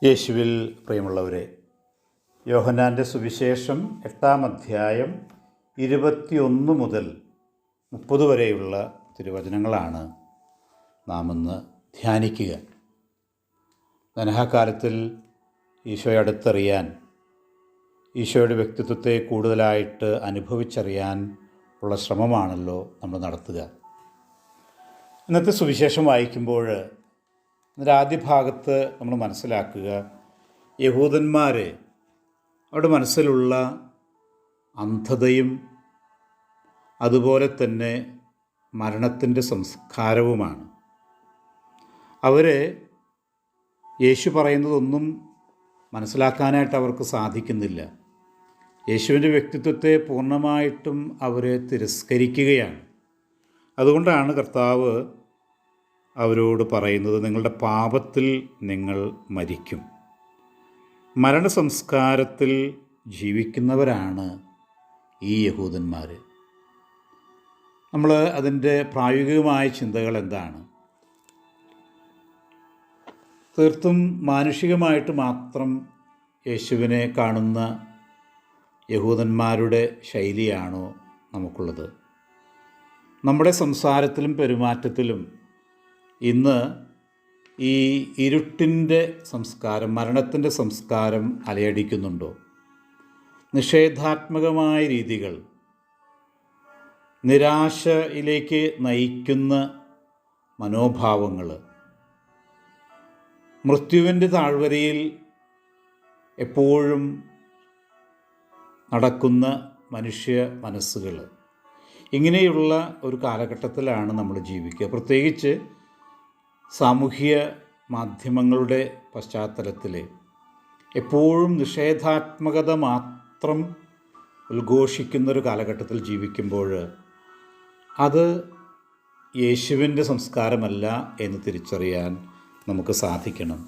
യേശുവിൽ പ്രിയമുള്ളവരെ, യോഹന്നാൻ്റെ സുവിശേഷം 8-ാം അധ്യായം 21 മുതൽ 30 വരെയുള്ള തിരുവചനങ്ങളാണ് നാം ഇന്ന് ധ്യാനിക്കുക. ധനഹാകാലത്തിൽ ഈശോയെ അടുത്തറിയാൻ, ഈശോയുടെ വ്യക്തിത്വത്തെ കൂടുതലായിട്ട് അനുഭവിച്ചറിയാൻ ഉള്ള ശ്രമമാണല്ലോ നമ്മൾ നടത്തുക. ഇന്നത്തെ സുവിശേഷം വായിക്കുമ്പോൾ അതിൻ്റെ ആദ്യ ഭാഗത്ത് നമ്മൾ മനസ്സിലാക്കുക, യഹൂദന്മാർ അവരുടെ മനസ്സിലുള്ള അന്ധതയും അതുപോലെ തന്നെ മരണത്തിൻ്റെ സംസ്കാരവുമാണ്. അവർ യേശു പറയുന്നതൊന്നും മനസ്സിലാക്കാനായിട്ട് അവർക്ക് സാധിക്കുന്നില്ല. യേശുവിൻ്റെ വ്യക്തിത്വത്തെ പൂർണ്ണമായിട്ടും അവർ തിരസ്കരിക്കുകയാണ്. അതുകൊണ്ടാണ് കർത്താവ് അവരോട് പറയുന്നത്, നിങ്ങളുടെ പാപത്തിൽ നിങ്ങൾ മരിക്കും. മരണസംസ്കാരത്തിൽ ജീവിക്കുന്നവരാണ് ഈ യഹൂദന്മാർ. നമ്മൾ അതിൻ്റെ പ്രായോഗികമായ ചിന്തകൾ എന്താണ്? തീർത്തും മാനുഷികമായിട്ട് മാത്രം യേശുവിനെ കാണുന്ന യഹൂദന്മാരുടെ ശൈലിയാണോ നമുക്കുള്ളത്? നമ്മുടെ സംസാരത്തിലും പെരുമാറ്റത്തിലും ഇന്ന് ഈ ഇരുട്ടിൻ്റെ സംസ്കാരം, മരണത്തിൻ്റെ സംസ്കാരം അലയടിക്കുന്നുണ്ടോ? നിഷേധാത്മകമായ രീതികൾ, നിരാശയിലേക്ക് നയിക്കുന്ന മനോഭാവങ്ങൾ, മൃത്യുവിൻ്റെ താഴ്വരയിൽ എപ്പോഴും നടക്കുന്ന മനുഷ്യ മനസ്സുകൾ, ഇങ്ങനെയുള്ള ഒരു കാലഘട്ടത്തിലാണ് നമ്മൾ ജീവിക്കുക. പ്രത്യേകിച്ച് സാമൂഹ്യ മാധ്യമങ്ങളുടെ പശ്ചാത്തലത്തിൽ എപ്പോഴും നിഷേധാത്മകത മാത്രം ഉദ്ഘോഷിക്കുന്നൊരു കാലഘട്ടത്തിൽ ജീവിക്കുമ്പോൾ അത് യേശുവിൻ്റെ സംസ്കാരമല്ല എന്ന് തിരിച്ചറിയാൻ നമുക്ക് സാധിക്കണം.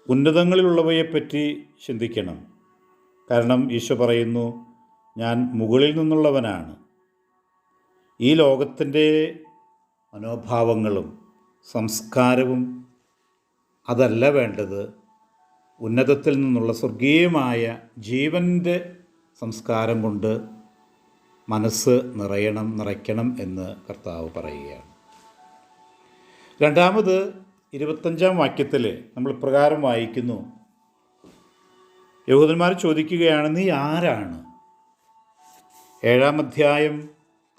ഉന്നതങ്ങളിലുള്ളവയെപ്പറ്റി ചിന്തിക്കണം. കാരണം ഈശോ പറയുന്നു, ഞാൻ മുകളിൽ നിന്നുള്ളവനാണ്. ഈ ലോകത്തിൻ്റെ മനോഭാവങ്ങളും സംസ്കാരവും അതല്ല വേണ്ടത്. ഉന്നതത്തിൽ നിന്നുള്ള സ്വർഗീയമായ ജീവൻ്റെ സംസ്കാരം കൊണ്ട് മനസ്സ് നിറയ്ക്കണം എന്ന് കർത്താവ് പറയുകയാണ്. രണ്ടാമത് 25-ാം വാക്യത്തിൽ നമ്മൾ ഇപ്രകാരം വായിക്കുന്നു, യഹൂദന്മാർ ചോദിക്കുകയാണ്, നീ ആരാണ്? 7-ാം അധ്യായം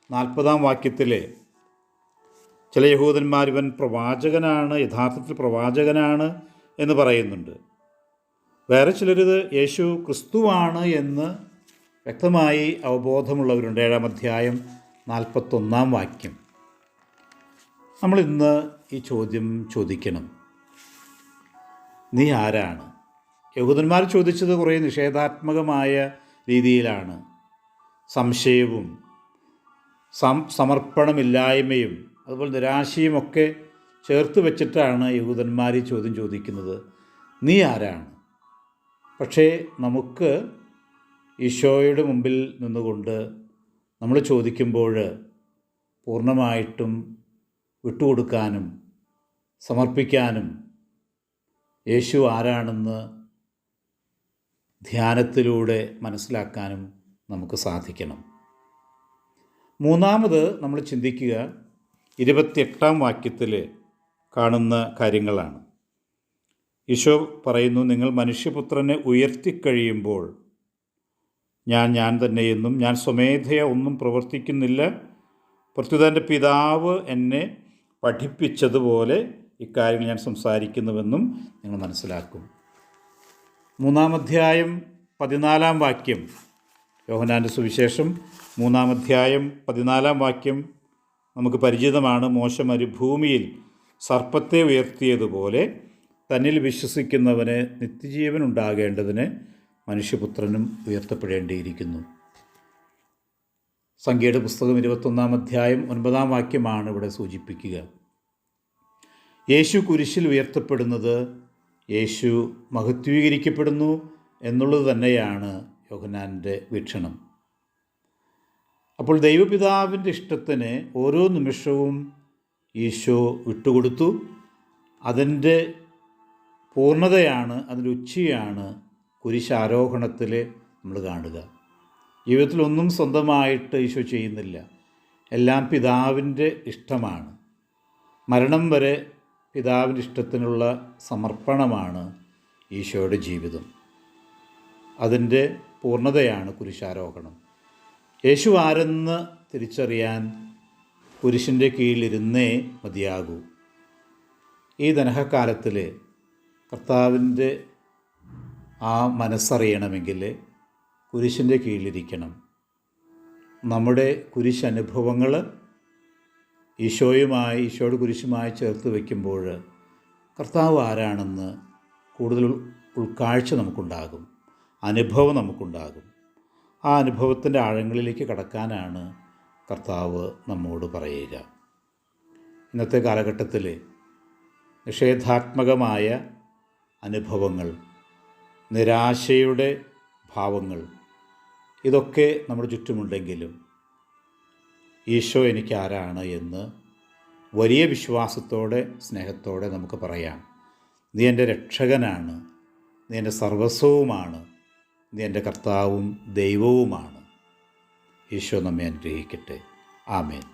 40-ാം വാക്യത്തിൽ ചില യഹൂദന്മാർ ഇവൻ പ്രവാചകനാണ്, യഥാർത്ഥത്തിൽ പ്രവാചകനാണ് എന്ന് പറയുന്നുണ്ട്. വേറെ ചിലരിത് യേശു ക്രിസ്തുവാണ് എന്ന് വ്യക്തമായി അവബോധമുള്ളവരുണ്ട്. 7-ാം അധ്യായം 41-ാം വാക്യം. നമ്മളിന്ന് ഈ ചോദ്യം ചോദിക്കണം, നീ ആരാണ്? യഹൂദന്മാർ ചോദിച്ചത് കുറേ നിഷേധാത്മകമായ രീതിയിലാണ്. സംശയവും സമർപ്പണമില്ലായ്മയും അതുപോലെ നിരാശയുമൊക്കെ ചേർത്ത് വെച്ചിട്ടാണ് യഹൂദന്മാർ ഈ ചോദ്യം ചോദിക്കുന്നത്, നീ ആരാണ്? പക്ഷേ നമുക്ക് ഈശോയുടെ മുമ്പിൽ നിന്നുകൊണ്ട് നമ്മൾ ചോദിക്കുമ്പോൾ പൂർണ്ണമായിട്ടും വിട്ടുകൊടുക്കാനും സമർപ്പിക്കാനും യേശു ആരാണെന്ന് ധ്യാനത്തിലൂടെ മനസ്സിലാക്കാനും നമുക്ക് സാധിക്കണം. മൂന്നാമത് നമ്മൾ ചിന്തിക്കുക 28-ാം വാക്യത്തിൽ കാണുന്ന കാര്യങ്ങളാണ്. ഈശോ പറയുന്നു, നിങ്ങൾ മനുഷ്യപുത്രനെ ഉയർത്തിക്കഴിയുമ്പോൾ ഞാൻ തന്നെയെന്നും ഞാൻ സ്വമേധയ ഒന്നും പ്രവർത്തിക്കുന്നില്ല, പ്രത്യുത എൻ്റെ പിതാവ് എന്നെ പഠിപ്പിച്ചതുപോലെ ഇക്കാര്യങ്ങൾ ഞാൻ സംസാരിക്കുന്നുവെന്നും നിങ്ങൾ മനസ്സിലാക്കും. 3-ാം അധ്യായം 14-ാം വാക്യം, യോഹന്നാൻ്റെ സുവിശേഷം 3-ാം അധ്യായം 14-ാം വാക്യം നമുക്ക് പരിചിതമാണ്. മോശ മരുഭൂമിയിൽ സർപ്പത്തെ ഉയർത്തിയതുപോലെ തന്നിൽ വിശ്വസിക്കുന്നവന് നിത്യജീവൻ ഉണ്ടാകേണ്ടതിന് മനുഷ്യപുത്രനും ഉയർത്തപ്പെടേണ്ടിയിരിക്കുന്നു. സംഖ്യയുടെ പുസ്തകം 21-ാം അധ്യായം 9-ാം വാക്യമാണ് ഇവിടെ സൂചിപ്പിക്കുക. യേശു കുരിശിൽ ഉയർത്തപ്പെടുന്നത്, യേശു മഹത്വീകരിക്കപ്പെടുന്നു എന്നുള്ളത് തന്നെയാണ് യോഹന്നാൻ്റെ വീക്ഷണം. അപ്പോൾ ദൈവപിതാവിൻ്റെ ഇഷ്ടത്തിന് ഓരോ നിമിഷവും ഈശോ വിട്ടുകൊടുത്തു. അതിൻ്റെ പൂർണ്ണതയാണ്, അതിൻ്റെ ഉച്ചിയാണ് കുരിശാരോഹണത്തിൽ നമ്മൾ കാണുക. ജീവിതത്തിലൊന്നും സ്വന്തമായിട്ട് ഈശോ ചെയ്യുന്നില്ല, എല്ലാം പിതാവിൻ്റെ ഇഷ്ടമാണ്. മരണം വരെ പിതാവിൻ്റെ ഇഷ്ടത്തിനുള്ള സമർപ്പണമാണ് ഈശോയുടെ ജീവിതം. അതിൻ്റെ പൂർണ്ണതയാണ് കുരിശാരോഹണം. യേശു ആരെന്ന് തിരിച്ചറിയാൻ കുരിശിൻ്റെ കീഴിലിരുന്നേ മതിയാകൂ. ഈ ദനഹക്കാലത്തിൽ കർത്താവിൻ്റെ ആ മനസ്സറിയണമെങ്കിൽ കുരിശിൻ്റെ കീഴിലിരിക്കണം. നമ്മുടെ കുരിശനുഭവങ്ങൾ ഈശോയുടെ കുരിശുമായി ചേർത്ത് വയ്ക്കുമ്പോൾ കർത്താവ് ആരാണെന്ന് കൂടുതൽ ഉൾക്കാഴ്ച നമുക്കുണ്ടാകും, അനുഭവം നമുക്കുണ്ടാകും. ആ അനുഭവത്തിൻ്റെ ആഴങ്ങളിലേക്ക് കടക്കാനാണ് കർത്താവ് നമ്മോട് പറയുക. ഇന്നത്തെ കാലഘട്ടത്തിൽ നിഷേധാത്മകമായ അനുഭവങ്ങൾ, നിരാശയുടെ ഭാവങ്ങൾ, ഇതൊക്കെ നമ്മുടെ ചുറ്റുമുണ്ടെങ്കിലും ഈശോ എനിക്ക് ആരാണ് എന്ന് വലിയ വിശ്വാസത്തോടെ സ്നേഹത്തോടെ നമുക്ക് പറയാം. നീ എൻ്റെ രക്ഷകനാണ്, നീ എൻ്റെ സർവസ്വവുമാണ്, നീ എൻ്റെ കർത്താവും ദൈവവുമാണ്. ഈശോ നമ്മെ അനുഗ്രഹിക്കട്ടെ. ആമേൻ.